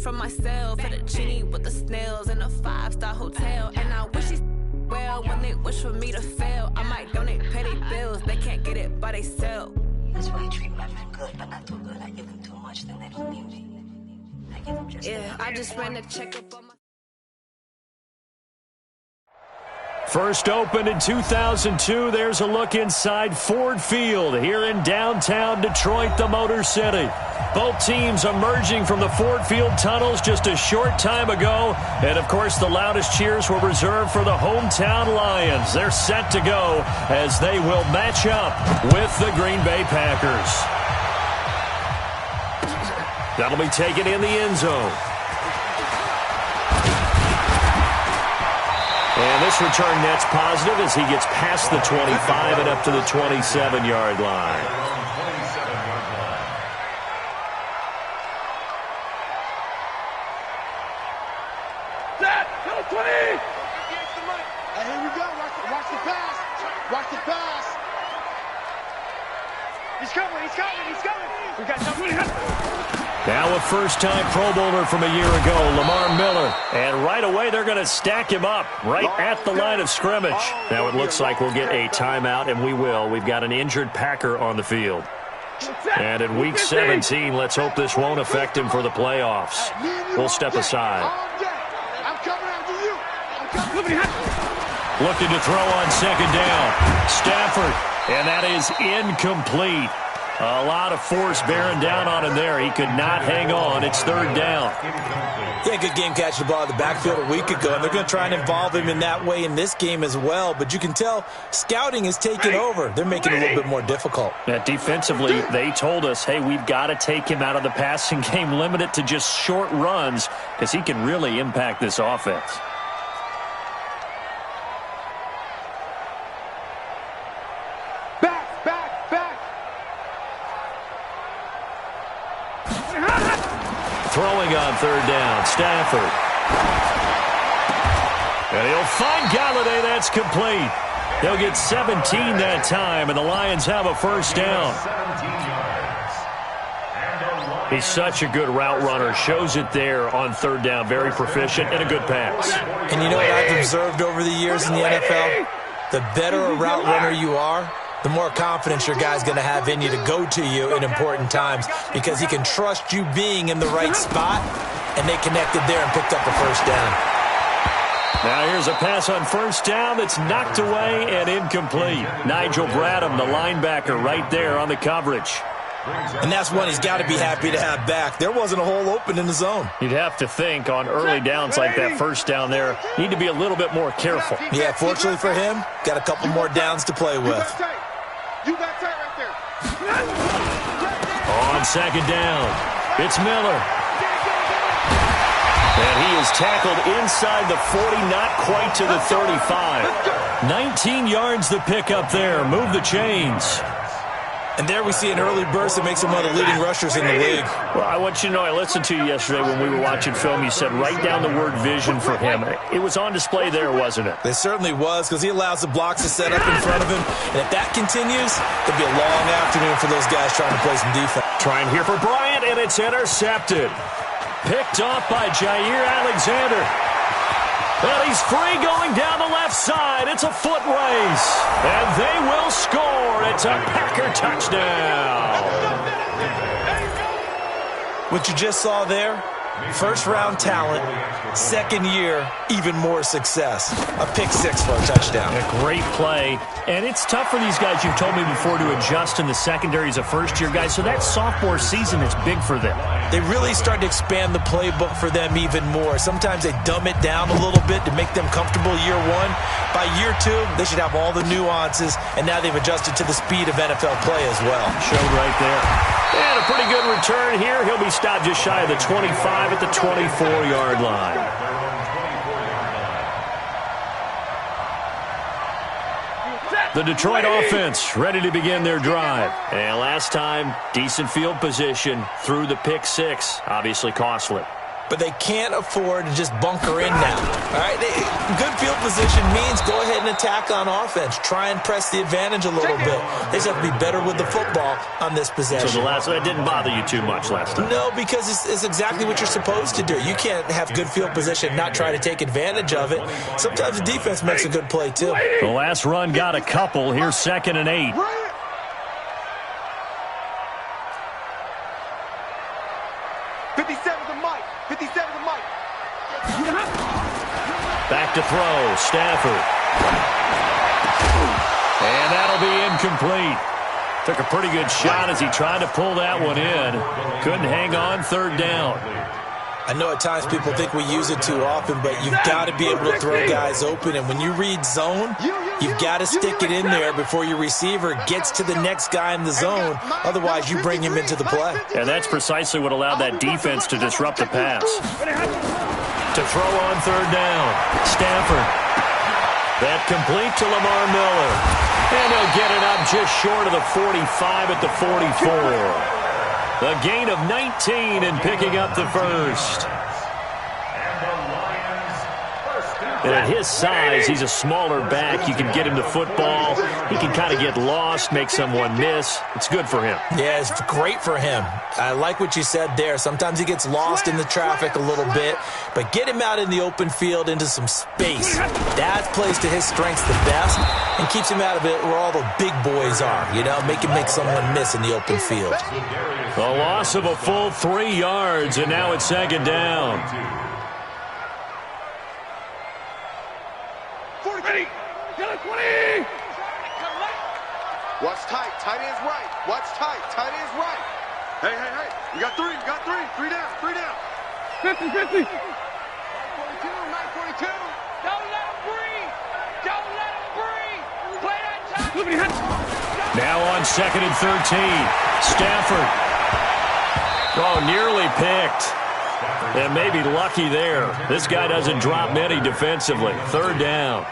from myself. For the genie with the snails in a 5-star hotel. And I wish he well when they wish for me to fail. I might donate petty bills, they can't get it by themselves. That's why I treat my men good, but not too good. I give them too much, then they don't need me. I give them just enough. I just ran a checkup on my... First opened in 2002, there's a look inside Ford Field here in downtown Detroit, the Motor City. Both teams emerging from the Ford Field tunnels just a short time ago. And, of course, the loudest cheers were reserved for the hometown Lions. They're set to go as they will match up with the Green Bay Packers. That'll be taken in the end zone. And this return net's positive as he gets past the 25 and up to the 27-yard line. Set! Go 20! Here we go. Watch the pass. Watch the pass. He's coming. He's coming. He's coming. We got somebody. Now a first-time Pro Bowler from a year ago, Lamar Miller. And right away, they're going to stack him up right at the line of scrimmage. Now it looks like we'll get a timeout, and we will. We've got an injured Packer on the field. And in Week 17, let's hope this won't affect him for the playoffs. We'll step aside. I'm coming after you. I'm coming. Looking to throw on second down. Stafford, and that is incomplete. A lot of force bearing down on him there. He could not hang on. It's third down. Yeah, good game catching the ball in the backfield a week ago, and they're going to try and involve him in that way in this game as well. But you can tell scouting is taking over. They're making it a little bit more difficult. Yeah, defensively, they told us, hey, we've got to take him out of the passing game, limit it to just short runs because he can really impact this offense. Throwing on third down, Stafford. And he'll find Galladay. That's complete. They'll get 17 that time, and the Lions have a first down. He's such a good route runner. Shows it there on third down. Very proficient and a good pass. And you know what I've observed over the years in the NFL? The better a route runner you are, the more confidence your guy's going to have in you to go to you in important times because he can trust you being in the right spot, and they connected there and picked up a first down. Now here's a pass on first down that's knocked away and incomplete. Nigel Bradham, the linebacker, right there on the coverage. And that's one he's got to be happy to have back. There wasn't a hole open in the zone. You'd have to think on early downs like that first down there, need to be a little bit more careful. Yeah, fortunately for him, got a couple more downs to play with. You got tight right there. On second down, it's Miller. And he is tackled inside the 40, not quite to the 35. 19 yards the pick up there. Move the chains. And there we see an early burst that makes him one of the leading rushers in the league. Well, I want you to know, I listened to you yesterday when we were watching film. You said write down the word vision for him. It was on display there, wasn't it? It certainly was, because he allows the blocks to set up in front of him. And if that continues, it'll be a long afternoon for those guys trying to play some defense. Trying here for Bryant, and it's intercepted. Picked off by Jair Alexander. Well, he's free going down the left side. It's a foot race. And they will score. It's a Packer touchdown. What you just saw there, first-round talent, second year, even more success. A pick six for a touchdown. A great play. And it's tough for these guys, you've told me before, to adjust in the secondary as a first-year guy. So that sophomore season is big for them. They really start to expand the playbook for them even more. Sometimes they dumb it down a little bit to make them comfortable year one. By year two, they should have all the nuances, and now they've adjusted to the speed of NFL play as well. Showed right there. And a pretty good return here. He'll be stopped just shy of the 25 at the 24-yard line. The Detroit offense ready to begin their drive. And last time, decent field position through the pick six. Obviously costly. but they can't afford to just bunker in now. All right, good field position means go ahead and attack on offense. Try and press the advantage a little bit. They just have to be better with the football on this possession. So that didn't bother you too much last time? No, because it's exactly what you're supposed to do. You can't have good field position and not try to take advantage of it. Sometimes the defense makes a good play, too. The last run got a couple. Here's 2nd and 8. Back to throw. Stafford. And that'll be incomplete. Took a pretty good shot as he tried to pull that one in. Couldn't hang on. 3rd down. I know at times people think we use it too often, but you've got to be able to throw guys open. And when you read zone, you've got to stick it in there before your receiver gets to the next guy in the zone. Otherwise, you bring him into the play. And that's precisely what allowed that defense to disrupt the pass. To throw on 3rd down. Stafford. That complete to Lamar Miller. And he'll get it up just short of the 45 at the 44. A gain of 19 and picking up the first. And at his size, he's a smaller back. You can get him the football. He can kind of get lost, make someone miss. It's good for him. Yeah, it's great for him. I like what you said there. Sometimes he gets lost in the traffic a little bit, but get him out in the open field into some space. That plays to his strengths the best and keeps him out of it where all the big boys are. You know, make him make someone miss in the open field. A loss of a full 3 yards, and now it's 2nd down. Ready. 20. Watch tight. Tight end's right. Watch tight. Tight end's right. Hey. We got 3. 3 down. 50. 942. 942. Don't let him breathe. Play that time. Now on 2nd and 13. Stafford. Oh, nearly picked. And maybe lucky there. This guy doesn't drop many defensively. 3rd down.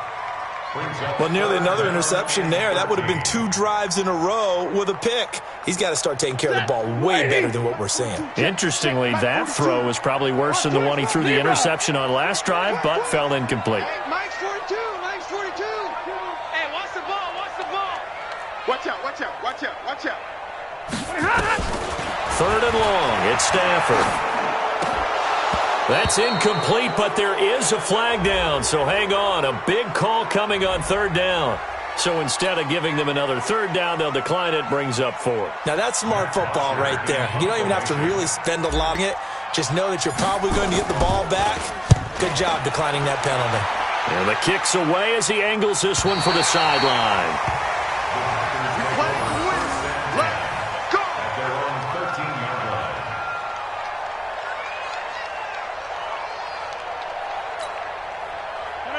Well, nearly another interception there. That would have been 2 drives in a row with a pick. He's got to start taking care of the ball way better than what we're seeing. Interestingly, that throw was probably worse than the one he threw the interception on last drive, but fell incomplete. Mike's 42. Hey, watch the ball. Watch out. 3rd and long. It's Stafford. That's incomplete, but there is a flag down, so hang on. A big call coming on 3rd down. So instead of giving them another 3rd down, they'll decline it, brings up 4th. Now that's smart football right there. You don't even have to really spend a lot on it. Just know that you're probably going to get the ball back. Good job declining that penalty. And the kick's away as he angles this one for the sideline.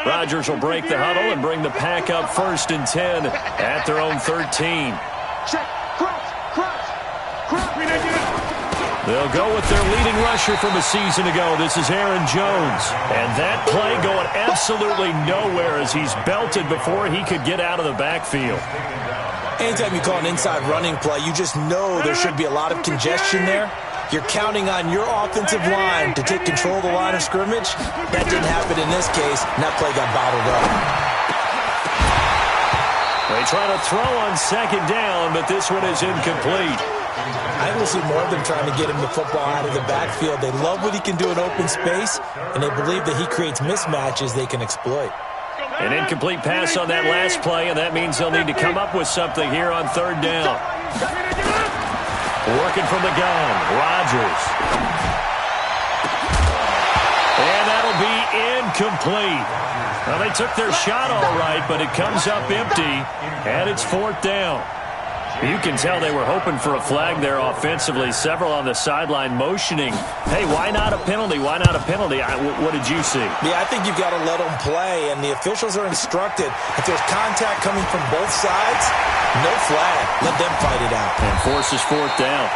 Rodgers will break the huddle and bring the Pack up 1st and 10 at their own 13. Check. Crunch. They'll go with their leading rusher from a season ago. This is Aaron Jones. And that play going absolutely nowhere as he's belted before he could get out of the backfield. Anytime you call an inside running play, you just know there should be a lot of congestion there. You're counting on your offensive line to take control of the line of scrimmage. That didn't happen in this case, and that play got bottled up. They try to throw on 2nd down, but this one is incomplete. I will see more of them trying to get him the football out of the backfield. They love what he can do in open space, and they believe that he creates mismatches they can exploit. An incomplete pass on that last play, and that means they'll need to come up with something here on 3rd down. Working from the gun, Rodgers. And that'll be incomplete. Well, they took their shot all right, but it comes up empty, and it's 4th down. You can tell they were hoping for a flag there offensively. Several on the sideline motioning, hey, why not a penalty? Why not a penalty? What did you see? Yeah, I think you've got to let them play, and the officials are instructed. If there's contact coming from both sides, no flag. Let them fight it out. And forces 4th down.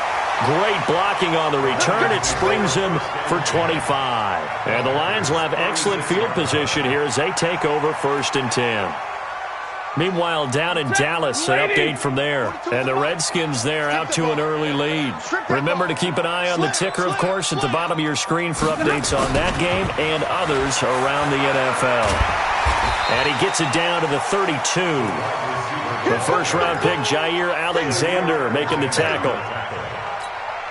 Great blocking on the return. It springs him for 25. And the Lions will have excellent field position here as they take over 1st and 10. Meanwhile, down in Dallas, an update from there. And the Redskins there out to an early lead. Remember to keep an eye on the ticker, of course, at the bottom of your screen for updates on that game and others around the NFL. And he gets it down to the 32. The first-round pick, Jair Alexander, making the tackle.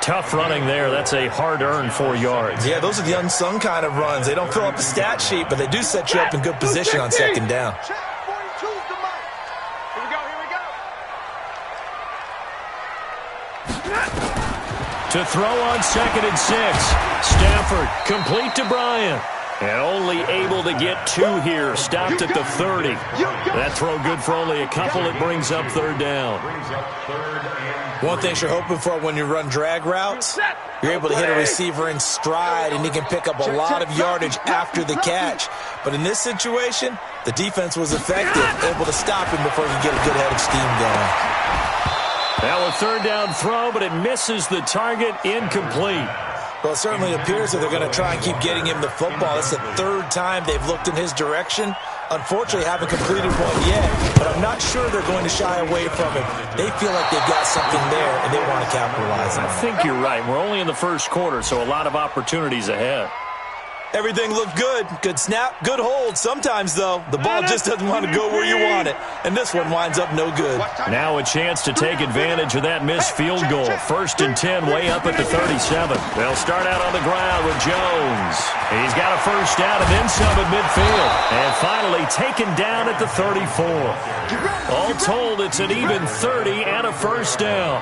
Tough running there. That's a hard-earned 4 yards. Yeah, those are the unsung kind of runs. They don't fill up the stat sheet, but they do set you up in good position on second down. To throw on 2nd and 6. Stafford complete to Bryant. And only able to get 2 here. Stopped at the 30. That throw good for only a couple. It brings up 3rd down. One thing you're hoping for when you run drag routes, you're able to hit a receiver in stride, and he can pick up a lot of yardage after the catch. But in this situation, the defense was effective, able to stop him before he could get a good head of steam going. Now a 3rd down throw, but it misses the target. Incomplete. Well, it certainly appears that they're going to try and keep getting him the football. It's the 3rd time they've looked in his direction. Unfortunately, haven't completed one yet, but I'm not sure they're going to shy away from him. They feel like they've got something there, and they want to capitalize on it. I think you're right. We're only in the first quarter, so a lot of opportunities ahead. Everything looked good. Good snap, good hold. Sometimes, though, the ball just doesn't want to go where you want it, and this one winds up no good. Now a chance to take advantage of that missed field goal. 1st and 10, way up at the 37. They'll start out on the ground with Jones. He's got a first down and then some at midfield. And finally taken down at the 34. All told, it's an even 30 and a first down.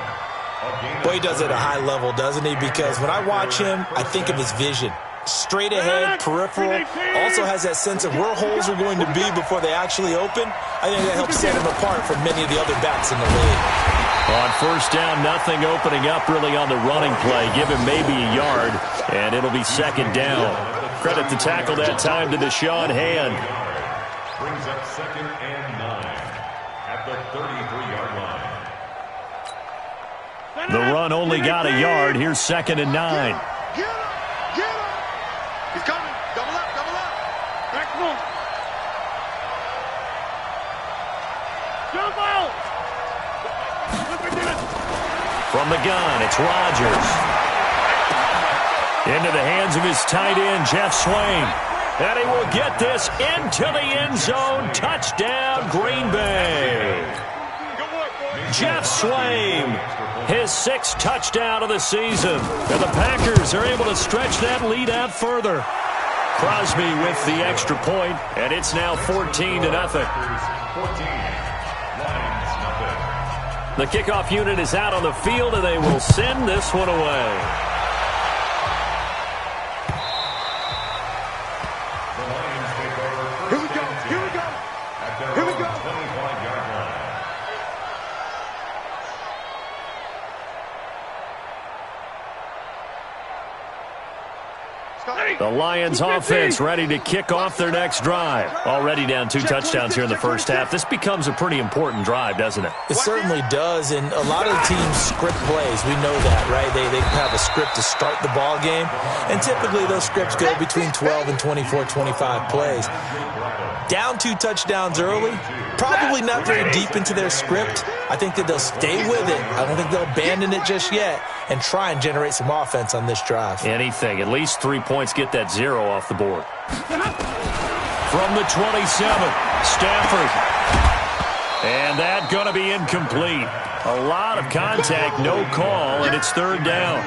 Boy, he does it at a high level, doesn't he? Because when I watch him, I think of his vision. Straight ahead, peripheral, also has that sense of where holes are going to be before they actually open. I think that helps set him apart from many of the other backs in the league. On first down, nothing opening up really on the running play. Give him maybe a yard, and it'll be 2nd down. Credit the tackle that time to Deshaun Hand. Brings up 2nd and 9 at the 33-yard line. The run only got a yard. Here's 2nd and 9. He's coming. Double up, double up. Back move. Jump out. From the gun, it's Rodgers. Into the hands of his tight end, Jeff Swain. And he will get this into the end zone. Touchdown, Green Bay. Jeff Swain, his 6th touchdown of the season. And the Packers are able to stretch that lead out further. Crosby with the extra point, and it's now 14-0. The kickoff unit is out on the field, and they will send this one away. Here we go. Here we go. Here we go. The Lions offense ready to kick off their next drive. Already down 2 touchdowns here in the first half. This becomes a pretty important drive, doesn't it? It certainly does, and a lot of the teams script plays. We know that, right? They have a script to start the ball game, and typically those scripts go between 12 and 24, 25 plays. Down 2 touchdowns early, probably not very deep into their script. I think that they'll stay with it. I don't think they'll abandon it just yet and try and generate some offense on this drive. Anything. At least 3 points, get that 0 off the board. From the 27, Stafford. And that going to be incomplete. A lot of contact, no call, and it's 3rd down.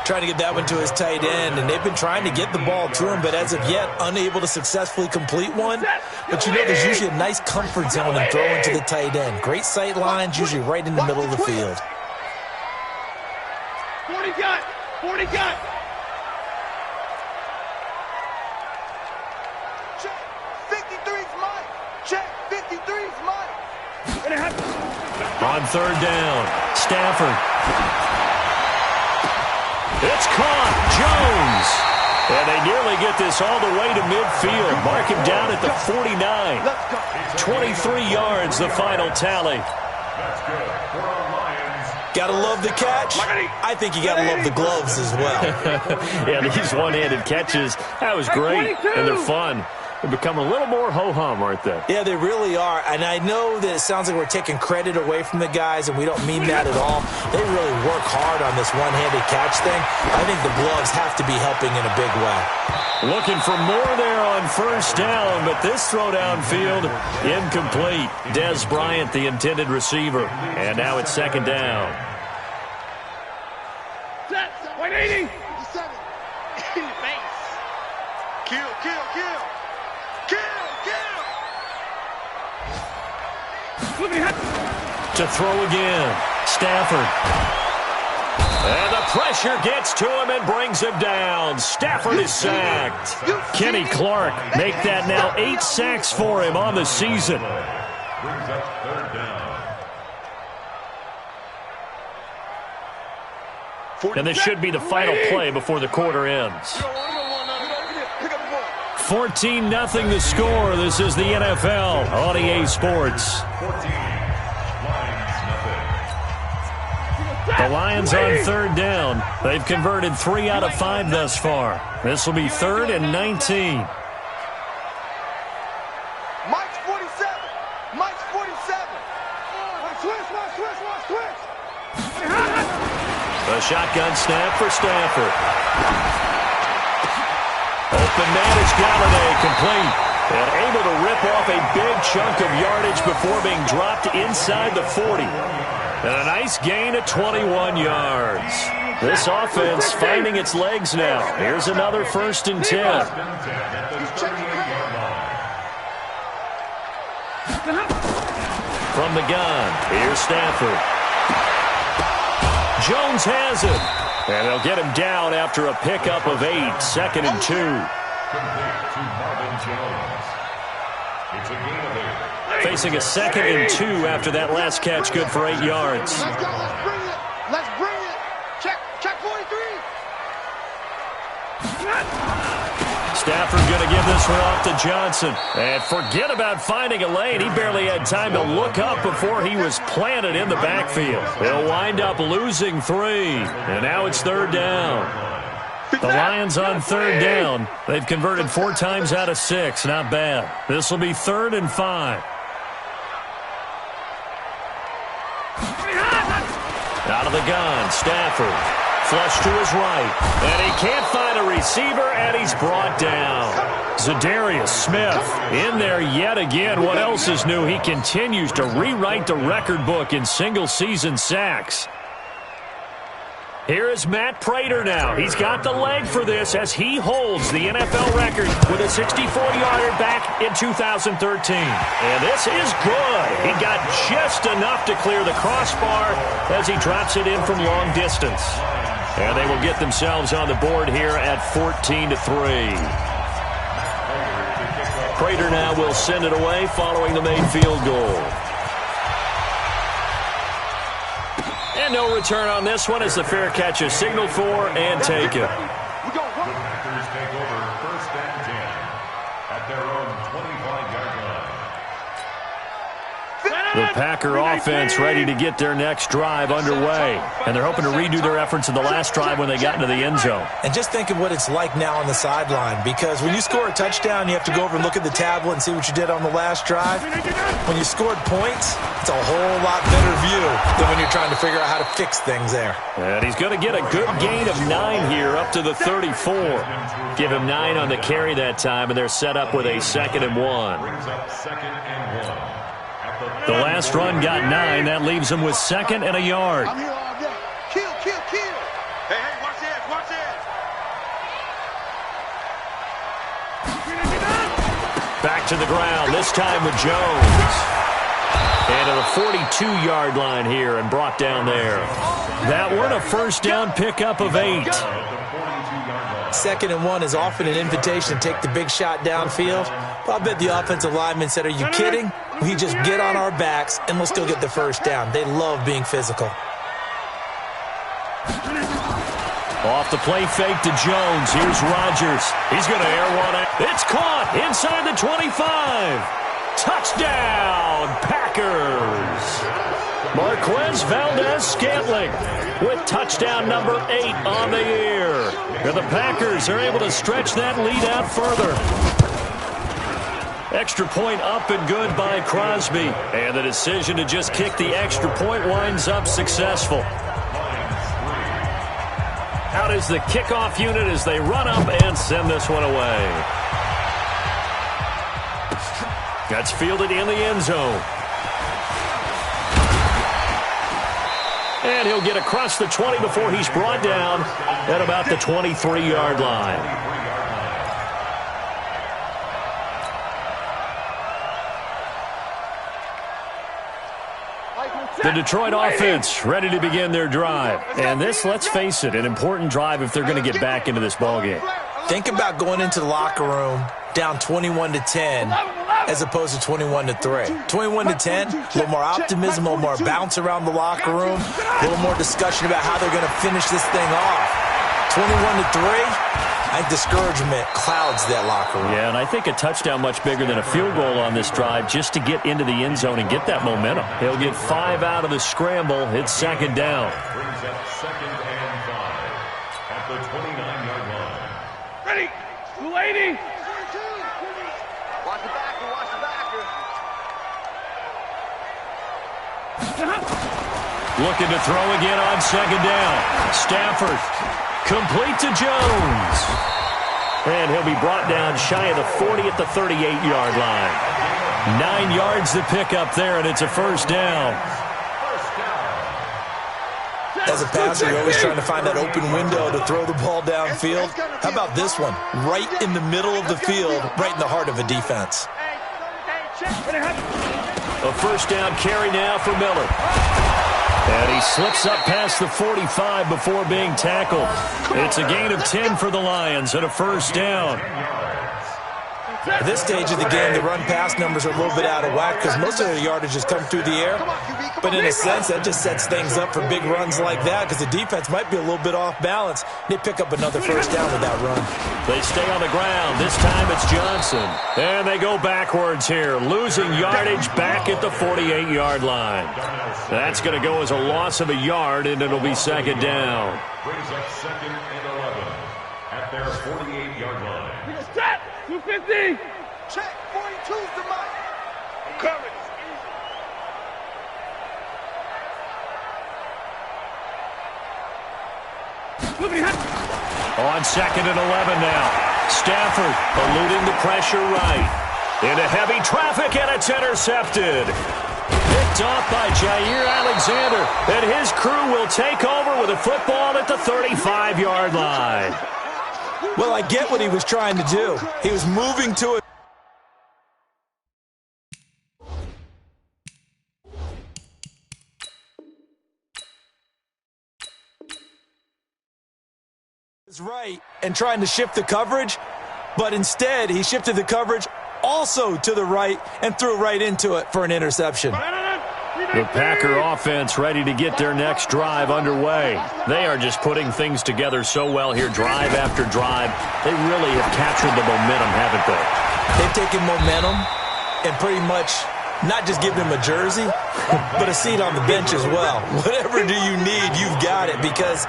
Trying to get that one to his tight end, and they've been trying to get the ball to him, but as of yet, unable to successfully complete one. But you know, there's usually a nice comfort zone in throwing to the tight end. Great sight lines, usually right in the middle of the field. 40 got. 40 got. Check. 53's mine. Check. 53's mine. On 3rd down, Stafford. It's caught. Jones. And they nearly get this all the way to midfield. Mark him down at the 49. 23 yards, the final tally. Got to love the catch. I think you got to love the gloves as well. Yeah, these one-handed catches, that was great, and they're fun. They've become a little more ho-hum, aren't they? Yeah, they really are. And I know that it sounds like we're taking credit away from the guys, and we don't mean that at all. They really work hard on this one-handed catch thing. I think the gloves have to be helping in a big way. Looking for more there on first down, but this throw downfield, incomplete. Des Bryant, the intended receiver. And now it's second down. Set. 180. 87. In the face. Kill, kill, kill. Kill, kill. To throw again. Stafford. And the pressure gets to him and brings him down. Stafford is sacked. Kenny Clark make that now 8 sacks for him on the season. Brings up third down. And this should be the final play before the quarter ends. 14-0 the score. This is the NFL on EA Sports. 14. The Lions on third down. They've converted 3 out of 5 thus far. This will be 3rd and 19. Mike's 47. Mike's 47. Switch. A shotgun snap for Stafford. Open man is Galladay, complete. And able to rip off a big chunk of yardage before being dropped inside the 40. And a nice gain of 21 yards. This offense finding its legs now. Here's another 1st and 10. From the gun, here's Stafford. Jones has it. And they'll get him down after a pickup of 8. 2nd and 2. Complete to Marvin Jones. It's a gain of 8. Facing a 2nd and 2 after that last catch, good for 8 yards. Let's go. Let's bring it. Check 43. Stafford going to give this one off to Johnson. And forget about finding a lane. He barely had time to look up before he was planted in the backfield. They'll wind up losing 3. And now it's 3rd down. The Lions on 3rd down. They've converted 4 times out of 6. Not bad. This will be 3rd and 5. Out of the gun, Stafford. Flush to his right. And he can't find a receiver, and he's brought down. Za'Darius Smith in there yet again. What else is new? He continues to rewrite the record book in single-season sacks. Here is Matt Prater now. He's got the leg for this as he holds the NFL record with a 64-yarder back in 2013. And this is good. He got just enough to clear the crossbar as he drops it in from long distance. And they will get themselves on the board here at 14-3. Prater now will send it away following the made field goal. And no return on this one as the fair catch is signaled for and taken. The Packers take over 1st and 10 at their own 25-yard line. The Packer offense ready to get their next drive underway. And they're hoping to redo their efforts in the last drive when they got into the end zone. And just think of what it's like now on the sideline, because when you score a touchdown, you have to go over and look at the tablet and see what you did on the last drive. When you scored points, it's a whole lot better view than when you're trying to figure out how to fix things there. And he's going to get a good gain of 9 here up to the 34. Give him 9 on the carry that time, and they're set up with a 2nd and 1. Brings up 2nd and 1. The last run got 9. That leaves him with 2nd and a yard. I'm here all day. Kill. Hey, watch it. Back to the ground, this time with Jones. And to the 42-yard line here and brought down there. That one a 1st down pickup of 8. 2nd and 1 is often an invitation to take the big shot downfield. But I bet the offensive lineman said, are you kidding? We just get on our backs and we'll still get the 1st down. They love being physical. Off the play fake to Jones. Here's Rodgers. He's going to air one out. It's caught inside the 25. Touchdown, Packers. Marquez Valdez-Scantling with touchdown number 8 on the year. And the Packers are able to stretch that lead out further. Extra point up and good by Crosby. And the decision to just kick the extra point winds up successful. Out is the kickoff unit as they run up and send this one away. That's fielded in the end zone. And he'll get across the 20 before he's brought down at about the 23-yard line. The Detroit offense ready to begin their drive. And this, let's face it, an important drive if they're going to get back into this ballgame. Think about going into the locker room down 21-10 as opposed to 21-3. 21-10, a little more optimism, a little more bounce around the locker room, a little more discussion about how they're going to finish this thing off. 21-3, I think discouragement clouds that locker room. Yeah, and I think a touchdown much bigger than a field goal on this drive just to get into the end zone and get that momentum. He'll get 5 out of the scramble. It's second down. Brings up 2nd and 5 at the 29-yard line. Ready? 280. Watch the backer, watch the backer. Looking to throw again on second down. Stafford complete to Jones. And he'll be brought down shy of the 40 at the 38-yard line. 9 yards to pick up there, and it's a first down. As a passer, you're always trying to find that open window to throw the ball downfield. How about this one? Right in the middle of the field, right in the heart of a defense. A first down carry now for Miller. And he slips up past the 45 before being tackled. It's a gain of 10 for the Lions and a first down. At this stage of the game, the run-pass numbers are a little bit out of whack because most of their yardage has come through the air. But in a sense, that just sets things up for big runs like that because the defense might be a little bit off balance. They pick up another first down with that run. They stay on the ground. This time it's Johnson. And they go backwards here, losing yardage back at the 48-yard line. That's going to go as a loss of a yard, and it'll be second down. Brings up 2nd and 11 at their 48-yard line. Set. 250. Check. 42's the mark. I'm coming. On second and 11 now. Stafford eluding the pressure right. Into heavy traffic, and it's intercepted. Picked off by Jair Alexander, and his crew will take over with a football at the 35-yard line. Well, I get what he was trying to do. He was moving to it. Right, and trying to shift the coverage, but instead he shifted the coverage also to the right and threw right into it for an interception. The Packer offense ready to get their next drive underway. They are just putting things together so well here, drive after drive. They really have captured the momentum, haven't they? They've taken momentum and pretty much not just given him a jersey, but a seat on the bench as well. Whatever do you need, you've got it, because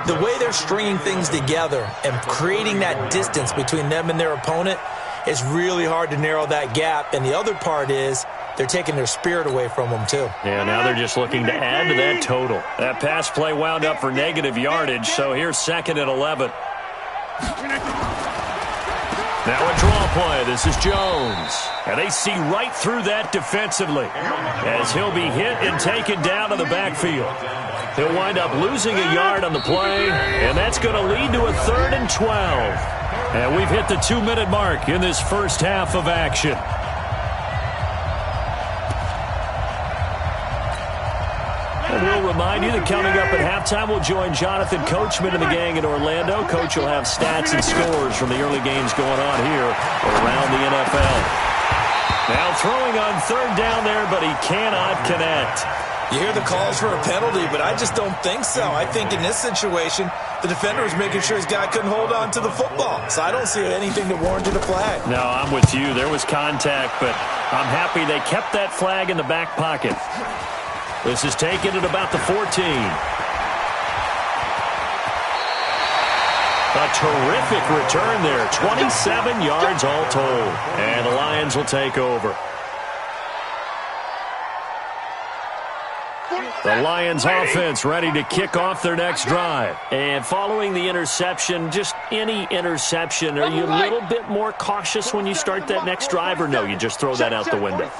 the way they're stringing things together and creating that distance between them and their opponent is really hard to narrow that gap. And the other part is they're taking their spirit away from them, too. Yeah, now they're just looking to add to that total. That pass play wound up for negative yardage, so here's second and 11. Now a draw play. This is Jones. And they see right through that defensively as he'll be hit and taken down to the backfield. He'll wind up losing a yard on the play, and that's going to lead to a 3rd and 12. And we've hit the 2-minute mark in this first half of action. And we'll remind you that coming up at halftime, we'll join Jonathan Coachman and the gang in Orlando. Coach will have stats and scores from the early games going on here around the NFL. Now throwing on 3rd down there, but he cannot connect. You hear the calls for a penalty, but I just don't think so. I think in this situation, the defender was making sure his guy couldn't hold on to the football. So I don't see anything that warranted a flag. No, I'm with you. There was contact, but I'm happy they kept that flag in the back pocket. This is taken at about the 14. A terrific return there. 27 yards all told. And the Lions will take over. The Lions offense ready to kick off their next drive. And following the interception, just any interception, are you a little bit more cautious when you start that next drive, or no, you just throw that out the window?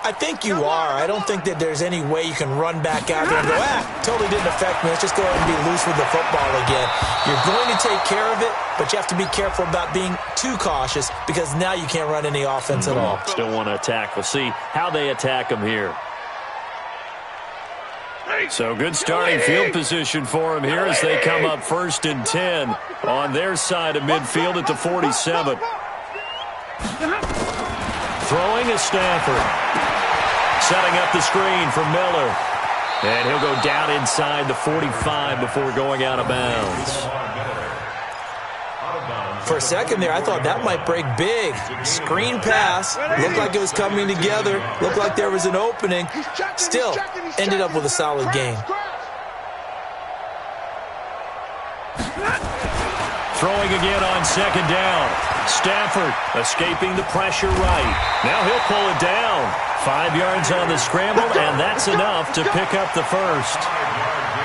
I think you are. I don't think that there's any way you can run back out there and go, totally didn't affect me. Let's just go ahead and be loose with the football again. You're going to take care of it, but you have to be careful about being too cautious because now you can't run any offense at all. Still want to attack. We'll see how they attack them here. So good starting field position for him here as they come up 1st and 10 on their side of midfield at the 47. Throwing is Stafford. Setting up the screen for Miller. And he'll go down inside the 45 before going out of bounds. For a second there, I thought that might break big. Screen pass. Looked like it was coming together. Looked like there was an opening. Still, ended up with a solid game. Throwing again on 2nd down. Stafford escaping the pressure right. Now he'll pull it down. 5 yards on the scramble, and that's enough to pick up the first.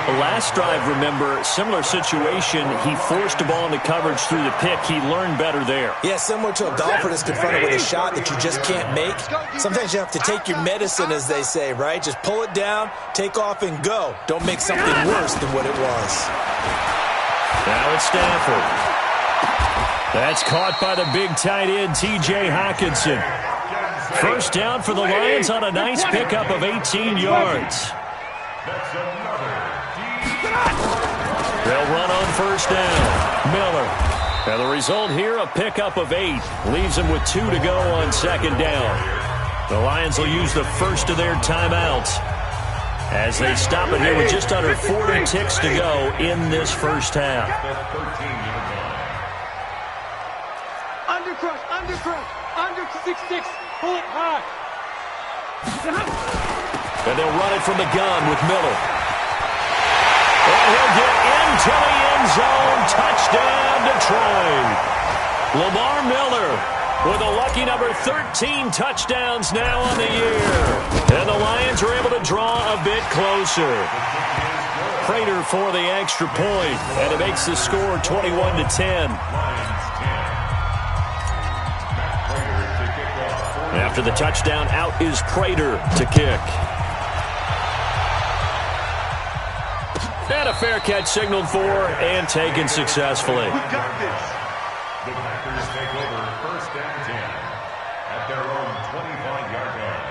The last drive, remember, similar situation. He forced the ball into coverage through the pick. He learned better there. Yeah, similar to a golfer that's confronted with a shot that you just can't make. Sometimes you have to take your medicine, as they say, right? Just pull it down, take off, and go. Don't make something worse than what it was. Now it's Stafford. That's caught by the big tight end, T.J. Hockenson. First down for the Lions on a nice pickup of 18 yards. They'll run on 1st down. Miller. And the result here, a pickup of 8. Leaves them with 2 to go on 2nd down. The Lions will use the first of their timeouts as they stop it here with just under 40 ticks to go in this first half. Under 6-6. Pull it high. And they'll run it from the gun with Miller. And he'll get into the end zone. Touchdown, Detroit. Lamar Miller with a lucky number 13 touchdowns now on the year. And the Lions are able to draw a bit closer. Prater for the extra point, and it makes the score 21-10. After the touchdown, out is Prater to kick. And a fair catch signaled for and taken successfully. We got this. The Packers take over 1st and 10 at their own 25-yard line.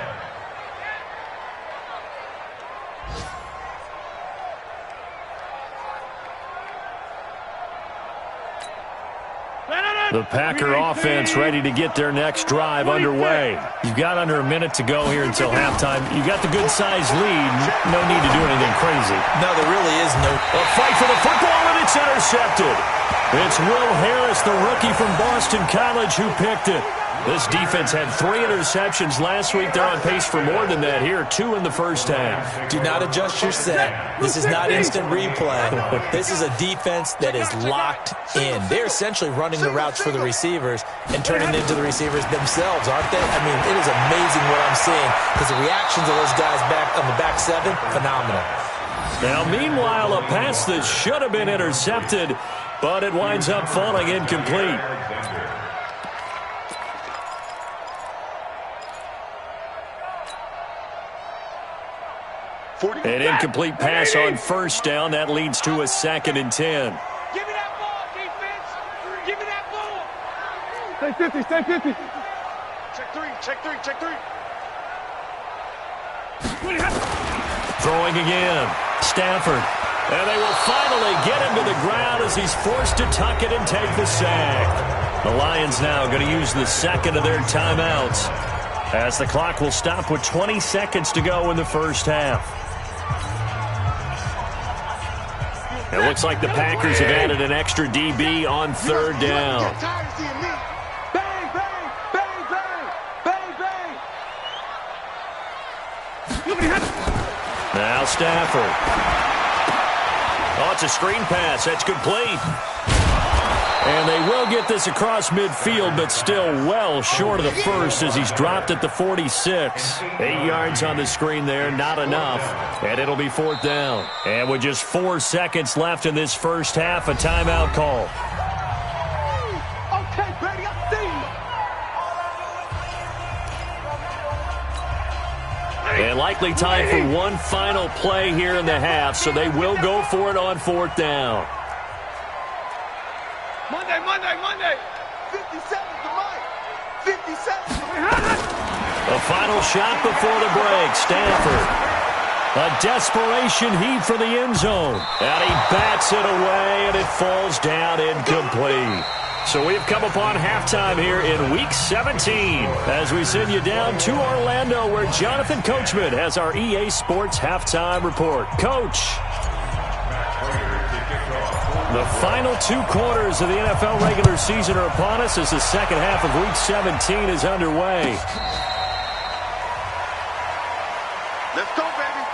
The Packer offense ready to get their next drive underway. You've got under a minute to go here until halftime. You've got the good-sized lead. No need to do anything crazy. No, there really is no. A fight for the football, and it's intercepted. It's Will Harris, the rookie from Boston College, who picked it. This defense had 3 interceptions last week. They're on pace for more than that here, 2 in the first half. Do not adjust your set. This is not instant replay. This is a defense that is locked in. They're essentially running the routes for the receivers and turning it into the receivers themselves, aren't they? I mean, it is amazing what I'm seeing because the reactions of those guys back on the back 7, phenomenal. Now, meanwhile, a pass that should have been intercepted, but it winds up falling incomplete. An incomplete pass on 1st down. That leads to a 2nd and 10. Give me that ball, defense. Give me that ball. Stay 50, stay 50. Check three. Throwing again. Stafford. And they will finally get him to the ground as he's forced to tuck it and take the sack. The Lions now going to use the 2nd of their timeouts as the clock will stop with 20 seconds to go in the first half. It looks like the Packers have added an extra DB on 3rd down. Bang, bang, bang, bang, bang, bang. Now Stafford. Oh, it's a screen pass. That's complete. And they will get this across midfield, but still well short of the first as he's dropped at the 46. 8 yards on the screen there, not enough. And it'll be 4th down. And with just 4 seconds left in this first half, a timeout call. Okay, Brady, I see you. And likely time for one final play here in the half, so they will go for it on 4th down. Monday. 50 seconds to Mike. 50 seconds to Mike. A final shot before the break. Stanford. A desperation heave for the end zone. And he bats it away, and it falls down incomplete. So we've come upon halftime here in Week 17 as we send you down to Orlando where Jonathan Coachman has our EA Sports Halftime Report. Coach. The final 2 quarters of the NFL regular season are upon us as the second half of Week 17 is underway. Let's go, baby.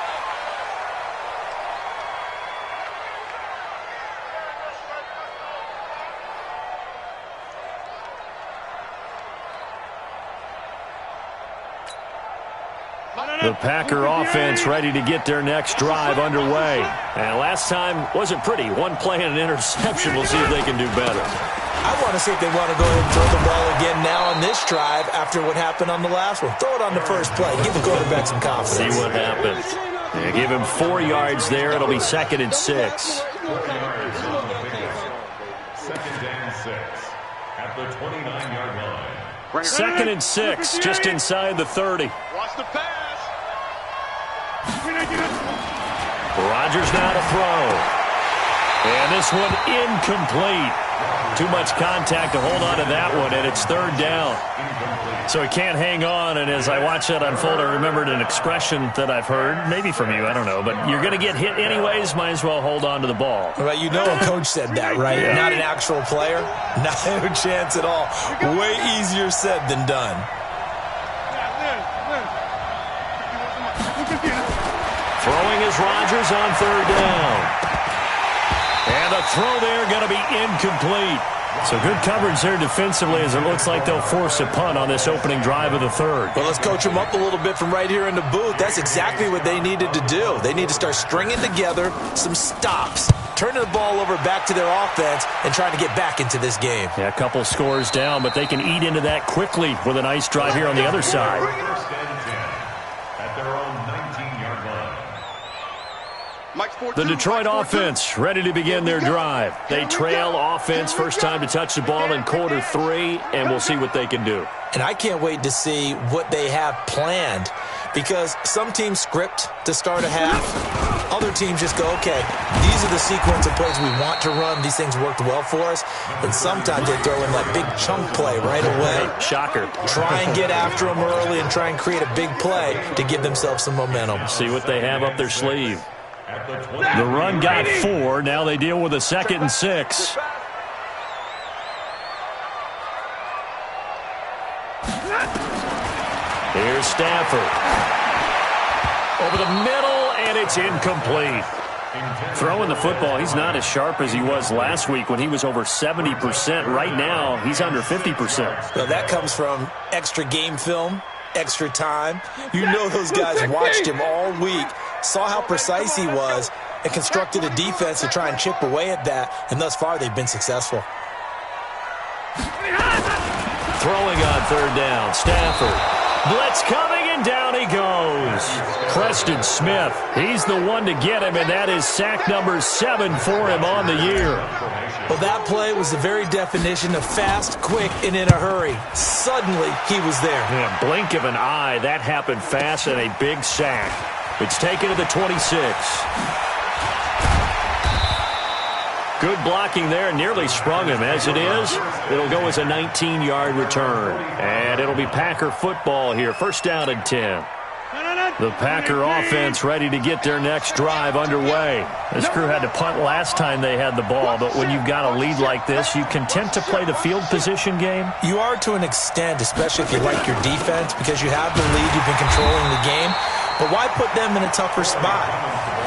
The Packer offense ready to get their next drive underway. And last time wasn't pretty. One play and an interception. We'll see if they can do better. I want to see if they want to go ahead and throw the ball again now on this drive after what happened on the last one. Throw it on the first play. Give the quarterback some confidence. See what happens. Yeah, give him 4 yards there. It'll be 2nd and 6. 4 yards on the pickup. 2nd and 6 at the 29-yard line. 2nd and 6, just inside the 30. Watch the pass. Rodgers now to throw. And this one incomplete. Too much contact to hold on to that one, and it's 3rd down. So he can't hang on, and as I watch that unfold, I remembered an expression that I've heard, maybe from you, I don't know, but you're going to get hit anyways, might as well hold on to the ball. Right, you know a coach said that, right? Yeah. Not an actual player. Not a chance at all. Way easier said than done. Throwing is Rodgers on 3rd down. And the throw there going to be incomplete. So good coverage there defensively as it looks like they'll force a punt on this opening drive of the 3rd. Well, let's coach them up a little bit from right here in the booth. That's exactly what they needed to do. They need to start stringing together some stops, turning the ball over back to their offense, and trying to get back into this game. Yeah, a couple scores down, but they can eat into that quickly with a nice drive here on the other side. 1st and 10 at their own 19-yard line. The Detroit offense ready to begin their drive. They trail offense, first time to touch the ball in quarter 3, and we'll see what they can do. And I can't wait to see what they have planned because some teams script to start a half. Other teams just go, okay, these are the sequence of plays we want to run. These things worked well for us. And sometimes they throw in that big chunk play right away. Shocker. Try and get after them early and try and create a big play to give themselves some momentum. See what they have up their sleeve. The run got 4. Now they deal with a 2nd and 6. Here's Stafford. Over the middle, and it's incomplete. Throwing the football, he's not as sharp as he was last week when he was over 70%. Right now, he's under 50%. Well, that comes from extra game film, extra time. You know those guys watched him all week, saw how precise he was, and constructed a defense to try and chip away at that, and thus far they've been successful. Throwing on 3rd down, Stafford. Blitz coming, and down he goes. Preston Smith, he's the one to get him, and that is sack number 7 for him on the year. Well, that play was the very definition of fast, quick, and in a hurry. Suddenly, he was there. Yeah, blink of an eye, that happened fast, and a big sack. It's taken to the 26. Good blocking there, nearly sprung him. As it is, it'll go as a 19-yard return. And it'll be Packer football here. 1st down and 10. The Packer offense ready to get their next drive underway. This crew had to punt last time they had the ball, but when you've got a lead like this, you content to play the field position game? You are to an extent, especially if you like your defense, because you have the lead, you've been controlling the game. But why put them in a tougher spot?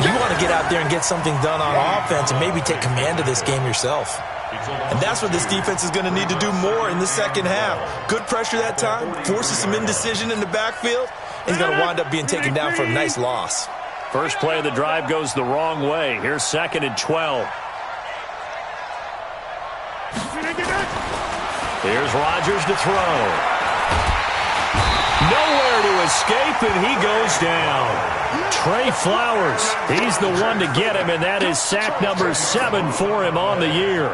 You want to get out there and get something done on offense and maybe take command of this game yourself. And that's what this defense is going to need to do more in the second half. Good pressure that time, forces some indecision in the backfield. He's going to wind up being taken down for a nice loss. First play of the drive goes the wrong way. Here's 2nd and 12. Here's Rodgers to throw. Nowhere to escape, and he goes down. Trey Flowers, he's the one to get him, and that is sack number 7 for him on the year.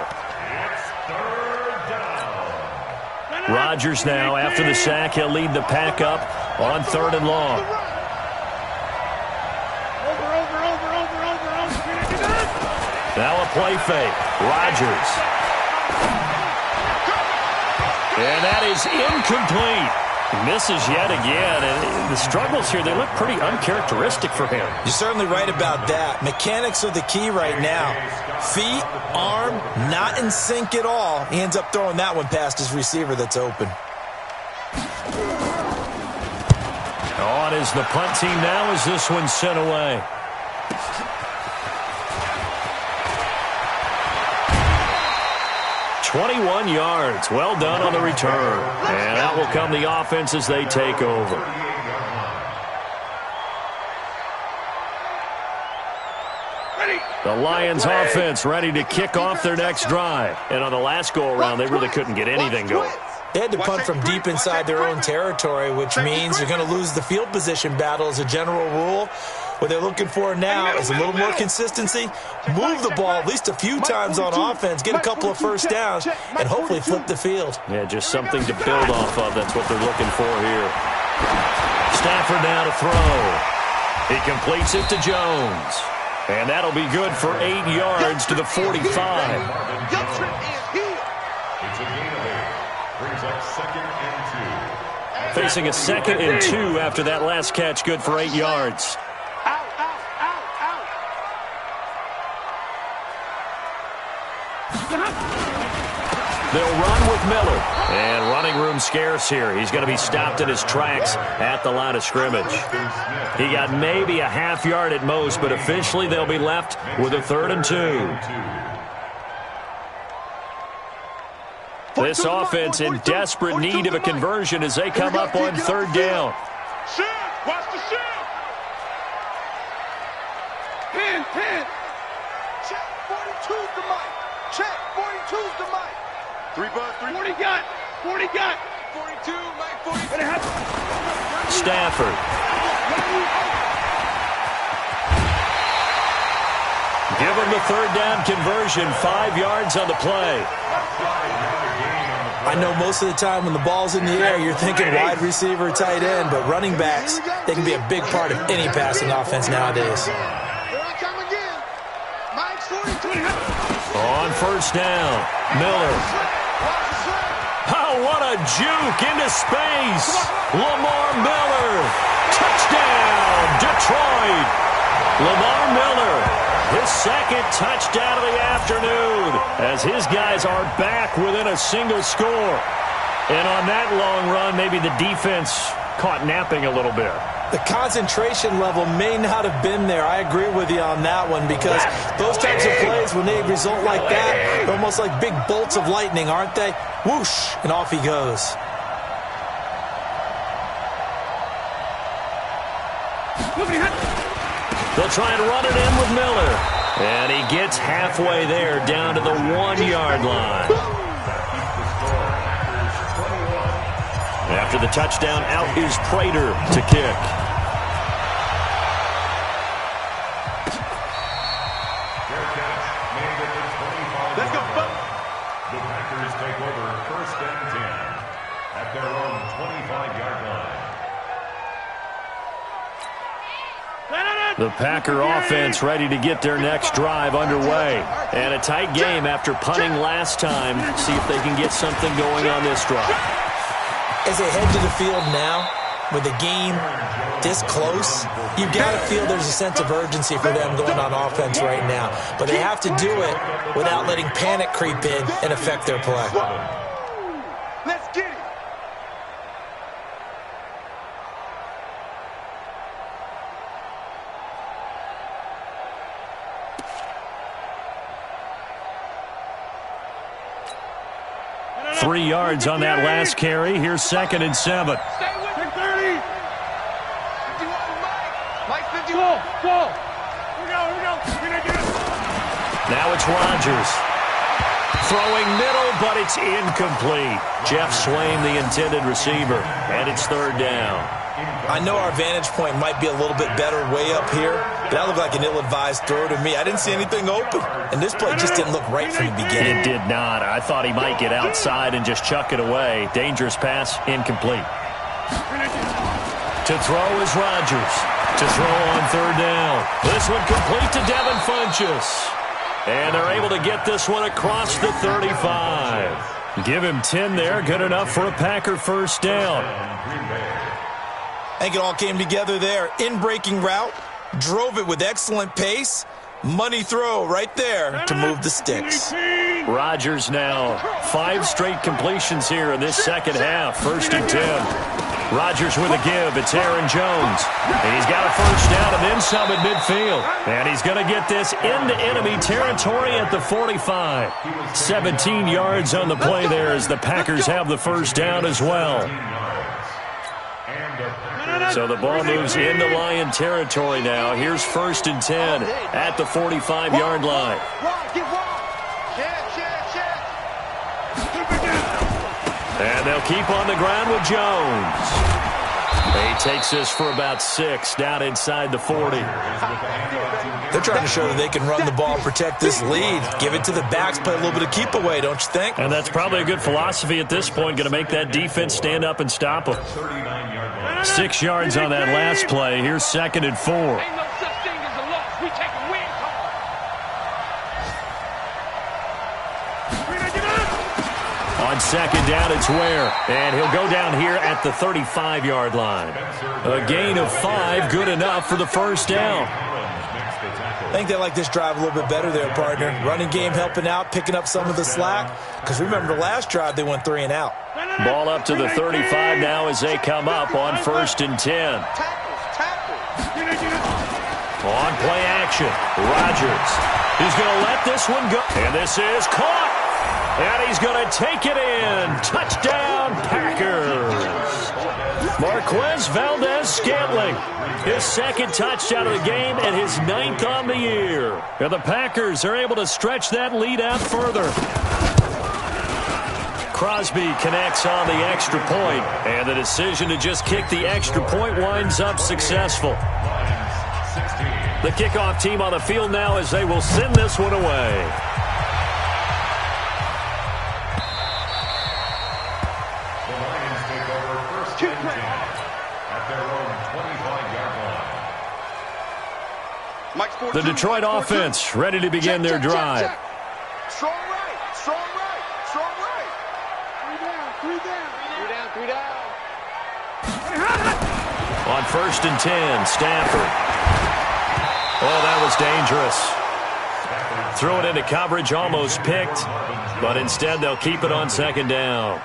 Rodgers now, after the sack, he'll lead the pack up on 3rd and long. Now a play fake. Rodgers. And that is incomplete. Misses yet again. And the struggles here, they look pretty uncharacteristic for him. You're certainly right about that. Mechanics are the key right now. Feet, arm, not in sync at all. He ends up throwing that one past his receiver that's open. On is the punt team now as this one's sent away. "21 yards. Well done on the return. And out will come the offense as they take over. The Lions offense ready to kick off their next drive. And on the last go-around, they really couldn't get anything going. They had to punt from deep inside their own territory, which means you're going to lose the field position battle as a general rule. What they're looking for now is a little more consistency, move the ball at least a few times on offense, get a couple of first downs, and hopefully flip the field. Yeah, just something to build off of. That's what they're looking for here. Stafford now to throw. He completes it to Jones. And that'll be good for 8 yards to the 45. It's a gain of 8. Brings up 2nd and 2. Facing a 2nd and 2 after that last catch, good for 8 yards. They'll run with Miller. And running room scarce here. He's going to be stopped in his tracks at the line of scrimmage. He got maybe a half yard at most, but officially they'll be left with a 3rd and 2. This offense in desperate need of a conversion as they come up on 3rd down. Watch the shield. Pin. Check 42's the mic. Check 42's the mic. 3 bucks, 3. 40 got. 42, Mike 40. Stafford. Give him the 3rd down conversion. 5 yards on the play. I know most of the time when the ball's in the air, you're thinking wide receiver, tight end, but running backs, they can be a big part of any passing offense nowadays. Here I come again. Mike's 40. On 1st down, Miller. Oh, what a juke into space. Lamar Miller. Touchdown, Detroit. Lamar Miller, his 2nd touchdown of the afternoon as his guys are back within a single score. And on that long run, maybe the defense caught napping a little bit. The concentration level may not have been there. I agree with you on that one because those types of plays, when they result like that, they're almost like big bolts of lightning, aren't they? Whoosh, and off he goes. They'll try and run it in with Miller. And he gets halfway there down to the 1-yard line. After the touchdown, out is Prater to kick. Let's go. The Packers take over 1st and 10 at their own 25-yard line. The Packer offense ready to get their next drive underway. And a tight game after punting last time. See if they can get something going on this drive. As they head to the field now, with the game this close, you've got to feel there's a sense of urgency for them going on offense right now. But they have to do it without letting panic creep in and affect their play. Let's get it. 3 yards on that last carry. Here's 2nd and 7. Stay with me. 30. 51, Mike. 51. Go. Here we go. Now it's Rodgers. Throwing middle, but it's incomplete. Jeff Swain, the intended receiver, and it's 3rd down. I know our vantage point might be a little bit better way up here, but that looked like an ill-advised throw to me. I didn't see anything open, and this play just didn't look right from the beginning. It did not. I thought he might get outside and just chuck it away. Dangerous pass, incomplete. To throw is Rodgers. To throw on 3rd down. This one complete to Devin Funchess. And they're able to get this one across the 35. Give him 10 there. Good enough for a Packer 1st down. I think it all came together there. In-breaking route. Drove it with excellent pace. Money throw right there to move the sticks. Rodgers now 5 straight completions here in this second half. 1st and 10. Rodgers with a give. It's Aaron Jones. And he's got a 1st down and then some at midfield. And he's going to get this into enemy territory at the 45. 17 yards on the play there as the Packers have the 1st down as well. So the ball moves into Lion territory now. Here's 1st and 10 at the 45-yard line. And they'll keep on the ground with Jones. He takes this for about 6 down inside the 40. They're trying to show that they can run the ball and protect this lead. Give it to the backs, play a little bit of keep away, don't you think? And that's probably a good philosophy at this point, going to make that defense stand up and stop them. 6 yards on that last play. Here's 2nd and 4. Ain't no such thing as a loss. We take a win call. On 2nd down, it's Ware. And he'll go down here at the 35-yard line. A gain of 5, good enough for the 1st down. I think they like this drive a little bit better there, partner. Running game helping out, picking up some of the slack. Because remember, the last drive, they went 3 and out. Ball up to the 35 now as they come up on 1st and 10. On play action, Rodgers. He's going to let this one go. And this is caught. And he's going to take it in. Touchdown, Packers. Marquez Valdez-Scantling. His 2nd touchdown of the game and his 9th on the year. And the Packers are able to stretch that lead out further. Crosby connects on the extra point, and the decision to just kick the extra point winds up successful. The kickoff team on the field now as they will send this one away. The Lions take over 1st and 10 at their own 25-yard line. The Detroit offense ready to begin their drive. Strong right, strong right, strong right. 3 down. On 1st and 10, Stafford. Oh, that was dangerous. Threw it into coverage, almost picked, but instead they'll keep it on 2nd down.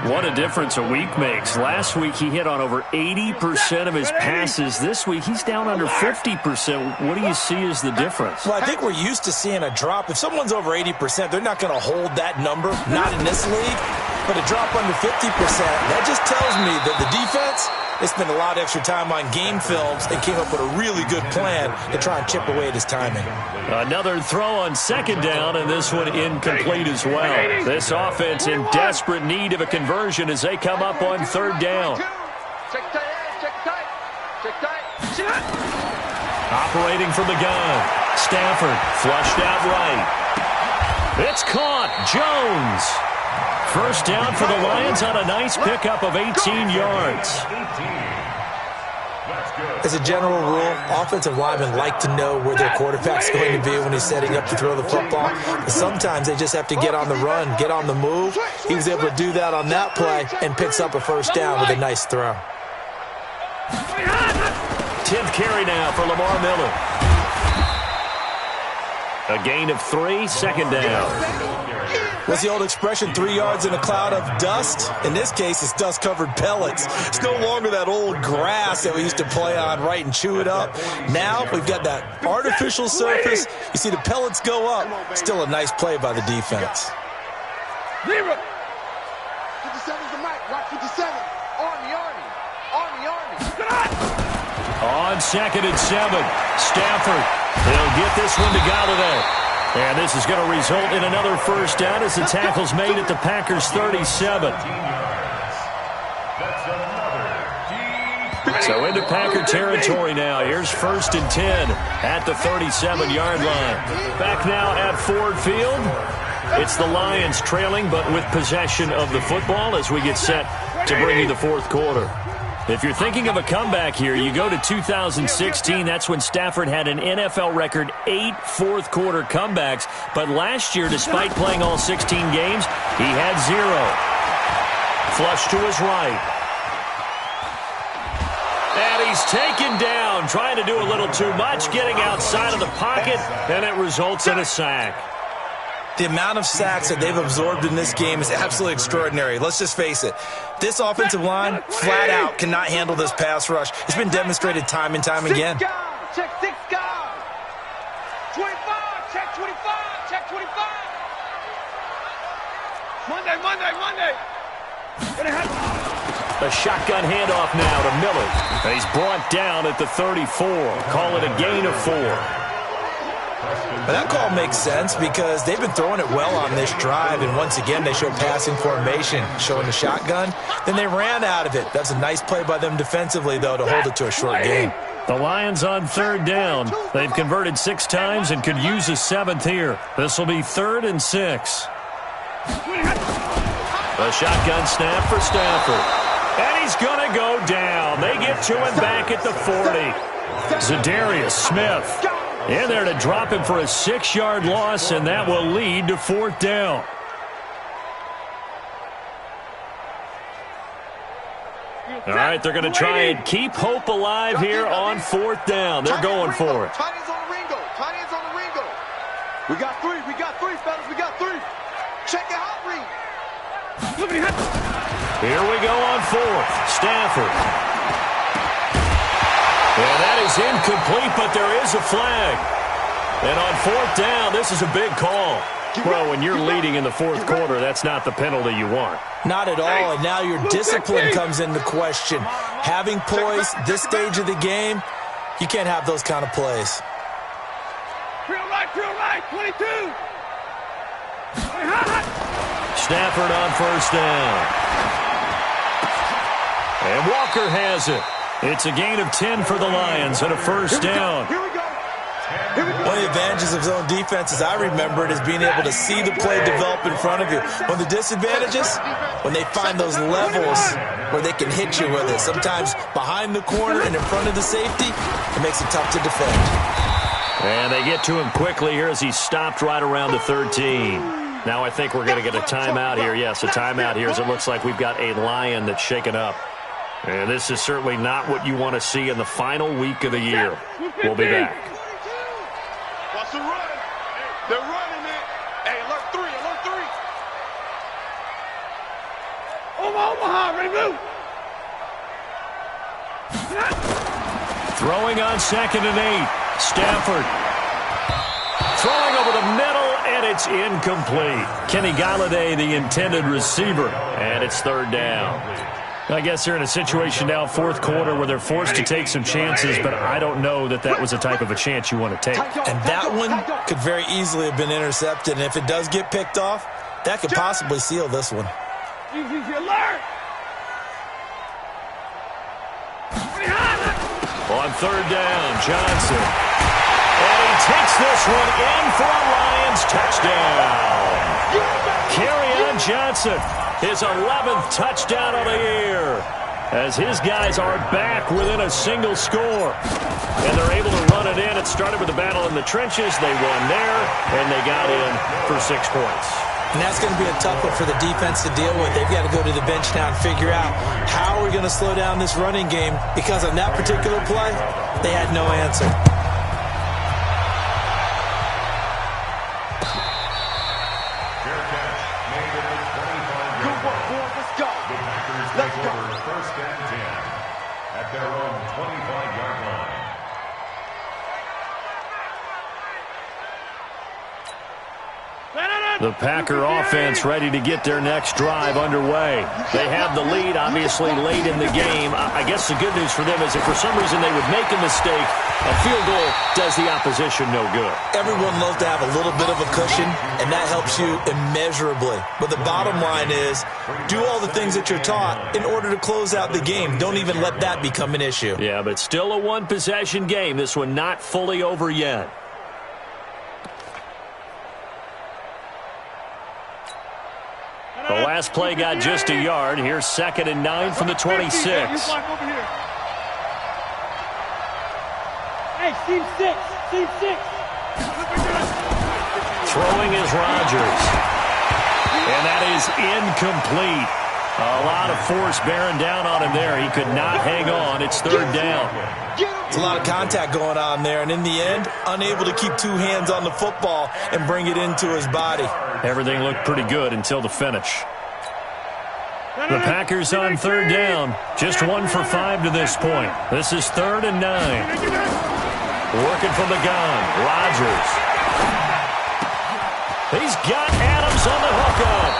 What a difference a week makes. Last week he hit on over 80% of his passes. This week he's down under 50%. What do you see as the difference? Well, I think we're used to seeing a drop. If someone's over 80%, they're not going to hold that number, not in this league. But a drop under 50%, that just tells me that the defense, they spent a lot of extra time on game films and came up with a really good plan to try and chip away at his timing. Another throw on 2nd down, and this one incomplete as well. This offense in desperate need of a conversion as they come up on 3rd down. Operating from the gun, Stafford flushed out right. It's caught. Jones. 1st down for the Lions on a nice pickup of 18 yards. As a general rule, offensive linemen like to know where their quarterback's going to be when he's setting up to throw the football. But sometimes they just have to get on the run, get on the move. He was able to do that on that play and picks up a 1st down with a nice throw. 10th carry now for Lamar Miller. A gain of 3, 2nd down. What's the old expression, 3 yards in a cloud of dust? In this case, it's dust-covered pellets. It's no longer that old grass that we used to play on, right, and chew it up. Now we've got that artificial surface. You see the pellets go up. Still a nice play by the defense. Zero. 57's the mic. Watch 57. Army. On 2nd and 7, Stafford. He'll get this one to Galladay. And this is going to result in another first down as the tackle's made at the Packers 37. So into Packer territory now. Here's 1st and 10 at the 37-yard line. Back now at Ford Field. It's the Lions trailing, but with possession of the football as we get set to bring you the fourth quarter. If you're thinking of a comeback here, you go to 2016. That's when Stafford had an NFL record 8 fourth-quarter comebacks. But last year, despite playing all 16 games, he had 0. Flush to his right. And he's taken down, trying to do a little too much, getting outside of the pocket, and it results in a sack. The amount of sacks that they've absorbed in this game is absolutely extraordinary. Let's just face it. This offensive line, flat out, cannot handle this pass rush. It's been demonstrated time and time again. Check 6 guys. 25. Check 25. Check 25. Monday. A shotgun handoff now to Miller. And he's brought down at the 34. Call it a gain of 4. But that call makes sense because they've been throwing it well on this drive, and once again they show passing formation, showing the shotgun. Then they ran out of it. That's a nice play by them defensively, though, to hold it to a short game. The Lions on 3rd down. They've converted 6 times and could use a 7th here. This will be 3rd and 6. A shotgun snap for Stafford. And he's going to go down. They get to him back at the 40. Zadarius Smith in there to drop him for a 6-yard loss, and that will lead to 4th down. All right, they're going to try and keep hope alive here on 4th down. They're going for it. Tight ends on the Ringo. We got 3, fellas. We got 3. Check it out, Reed. Here we go on 4th. Stafford. And that is incomplete, but there is a flag. And on 4th down, this is a big call. Well, when you're leading in the 4th quarter, that's not the penalty you want. Not at all, and now your discipline comes into question. Having poise this stage of the game, you can't have those kind of plays. Drill right, 22. Stafford on 1st down. And Walker has it. It's a gain of 10 for the Lions and a 1st down. Here we go. One of the advantages of zone defense, as I remember it, is being able to see the play develop in front of you. One of the disadvantages, when they find those levels where they can hit you with it. Sometimes behind the corner and in front of the safety, it makes it tough to defend. And they get to him quickly here as he stopped right around the 13. Now I think we're going to get a timeout here. Yes, a timeout here as it looks like we've got a Lion that's shaken up. And this is certainly not what you want to see in the final week of the year. We'll be back. Watch the run. They're running it. Hey, alert 3. Omaha, ready to move. Throwing on 2nd and 8. Stafford. Throwing over the middle, and it's incomplete. Kenny Galladay, the intended receiver, and it's 3rd down. I guess they're in a situation now, 4th quarter, where they're forced to take some chances, but I don't know that that was the type of a chance you want to take. And that one could very easily have been intercepted, and if it does get picked off, that could possibly seal this one. On 3rd down, Johnson. And he takes this one in for a Lions touchdown. Kerryon Johnson, his 11th touchdown of the year, as his guys are back within a single score. And they're able to run it in. It started with a battle in the trenches. They won there, and they got in for 6 points. And that's going to be a tough one for the defense to deal with. They've got to go to the bench now and figure out how we're going to slow down this running game, because on that particular play, they had no answer. Good work, boys. Let's go. The Packers take over 1st and 10 at their own 25-yard line. The Packer offense ready to get their next drive underway. They have the lead, obviously, late in the game. I guess the good news for them is if for some reason they would make a mistake, a field goal does the opposition no good. Everyone loves to have a little bit of a cushion, and that helps you immeasurably. But the bottom line is, do all the things that you're taught in order to close out the game. Don't even let that become an issue. Yeah, but still a one-possession game. This one not fully over yet. The last play got just a yard. Here's 2nd and 9 from the 26. Hey, team 6. Team 6. Throwing is Rodgers. And that is incomplete. A lot of force bearing down on him there. He could not hang on. It's 3rd down. It's a lot of contact going on there, and in the end, unable to keep 2 hands on the football and bring it into his body. Everything looked pretty good until the finish. The Packers on 3rd down. Just 1 for 5 to this point. This is 3rd and 9. Working from the gun. Rodgers. He's got Adams on the hookup.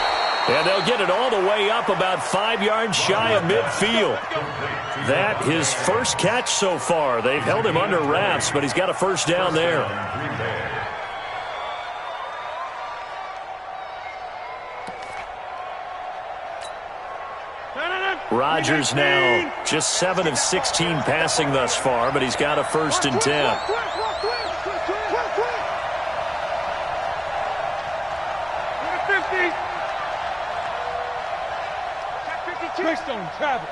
And they'll get it all the way up about 5 yards shy of midfield. That his first catch so far. They've held him under wraps, but he's got a first down there. Rodgers now just 7 of 16 passing thus far, but he's got a 1st and 10. Quickstone, travel.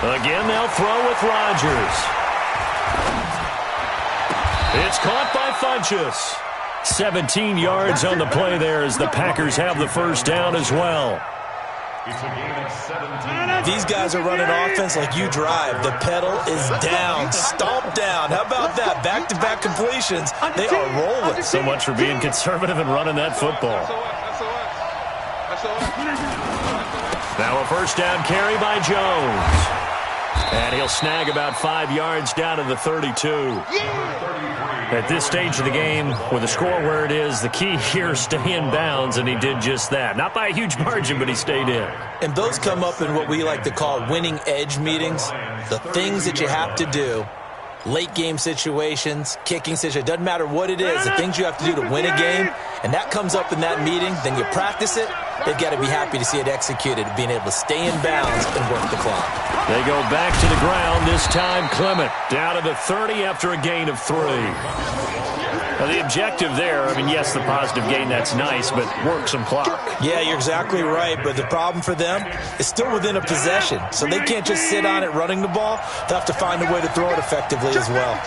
Again, they'll throw with Rodgers. It's caught by Funchess. 17 yards on the play there as the Packers have the first down as well. It's a gain of 17. These guys are running offense like you drive. The pedal is down, stomped down. How about that? Back-to-back completions. They are rolling. So much for being conservative and running that football. Now a first down carry by Jones. And he'll snag about 5 yards down to the 32. At this stage of the game, with the score where it is, the key here is stay in bounds, and he did just that. Not by a huge margin, but he stayed in. And those come up in what we like to call winning edge meetings. The things that you have to do, late game situations, kicking situations, doesn't matter what it is, the things you have to do to win a game, and that comes up in that meeting, then you practice it. They've got to be happy to see it executed, being able to stay in bounds and work the clock. They go back to the ground, this time Clement, down to the 30 after a gain of 3. Now the objective there, I mean, yes, the positive gain, that's nice, but work some clock. Yeah, you're exactly right, but the problem for them is still within a possession, so they can't just sit on it running the ball. They'll have to find a way to throw it effectively as well.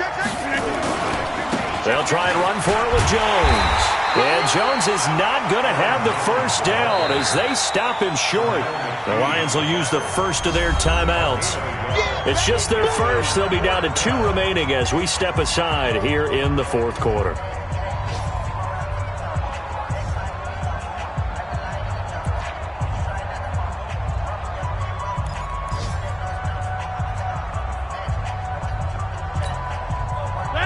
They'll try and run for it with Jones. And Jones is not going to have the first down as they stop him short. The Lions will use the first of their timeouts. It's just their first. They'll be down to 2 remaining as we step aside here in the 4th quarter.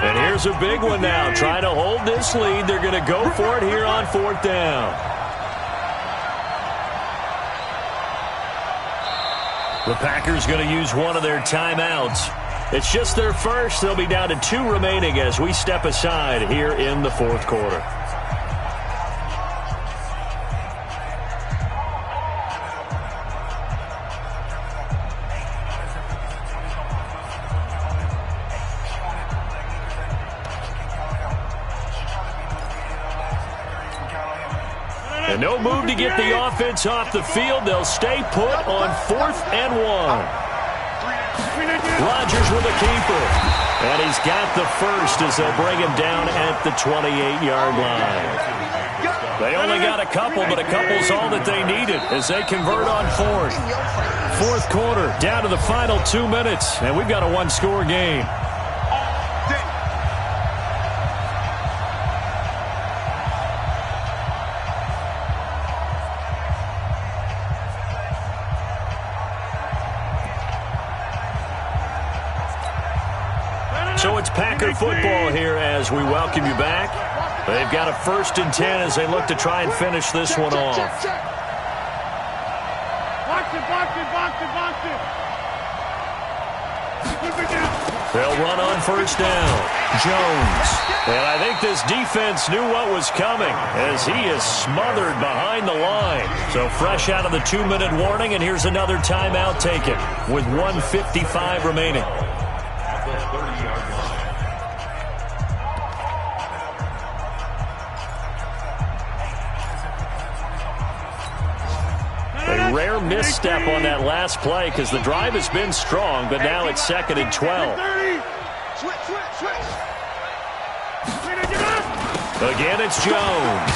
And here's a big one now. Trying to hold this lead. They're going to go for it here on 4th down. The Packers going to use one of their timeouts. It's just their first. They'll be down to 2 remaining as we step aside here in the 4th quarter. And no move to get the offense off the field. They'll stay put on 4th and 1. Rodgers with a keeper. And he's got the first as they'll bring him down at the 28-yard line. They only got a couple, but a couple's all that they needed as they convert on 4th. 4th quarter, down to the final 2 minutes, and we've got a 1-score game. So it's Packer football here as we welcome you back. They've got a 1st and 10 as they look to try and finish this one off. Box it. They'll run on 1st down. Jones. And I think this defense knew what was coming as he is smothered behind the line. So fresh out of the 2-minute warning, and here's another timeout taken with 1:55 remaining. At the 30-yard line. A rare misstep on that last play because the drive has been strong, but now it's 2nd and 12. Again, it's Jones.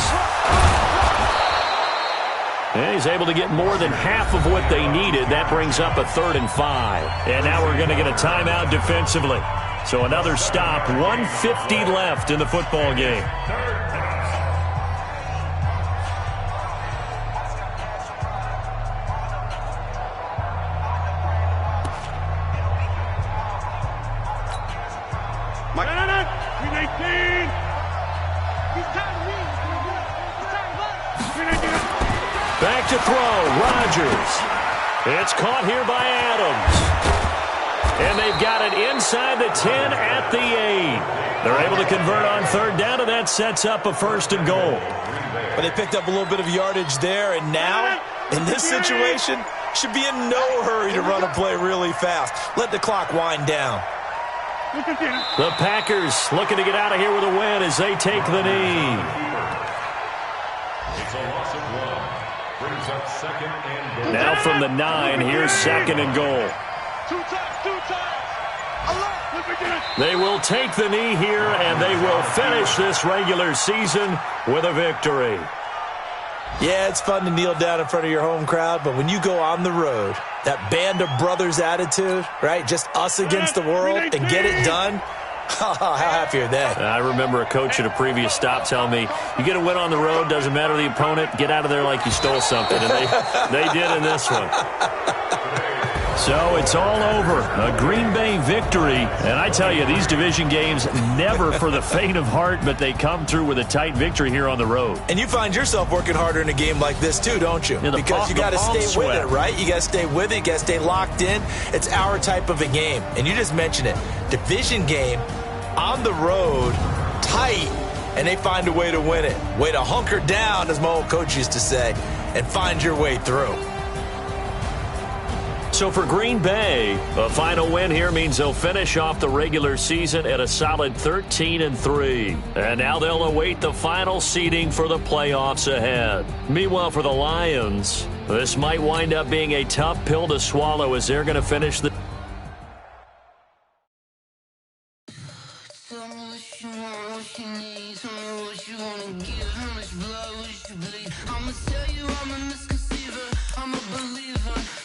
And he's able to get more than half of what they needed. That brings up a 3rd and 5. And now we're going to get a timeout defensively. So another stop, 1:50 left in the football game. Back to throw, Rodgers. It's caught here by Adams. And they've got it inside the 10 at the 8. They're able to convert on 3rd down, and that sets up a 1st and goal. But they picked up a little bit of yardage there, and now, in this situation, should be in no hurry to run a play really fast. Let the clock wind down. The Packers looking to get out of here with a win as they take the knee. It's a loss of 1. Brings up 2nd and goal. Now from the 9, here's 2nd and goal. Two times. They will take the knee here, and they will finish this regular season with a victory. Yeah, it's fun to kneel down in front of your home crowd, but when you go on the road, that band of brothers attitude, right? Just us against the world and get it done. How happy are they? I remember a coach at a previous stop telling me, you get a win on the road, doesn't matter the opponent, get out of there like you stole something. And they did in this one. So it's all over. A Green Bay victory. And I tell you, these division games, never for the faint of heart, but they come through with a tight victory here on the road. And you find yourself working harder in a game like this too, don't you? Because you got to stay with it, right? You got to stay with it. You got to stay locked in. It's our type of a game. And you just mentioned it. Division game, on the road, tight, and they find a way to win it. Way to hunker down, as my old coach used to say, and find your way through. So for Green Bay, a final win here means they'll finish off the regular season at a solid 13-3. And now they'll await the final seeding for the playoffs ahead. Meanwhile, for the Lions, this might wind up being a tough pill to swallow as they're going to finish the I'ma tell you I'm a misconceiver, I'm a believer.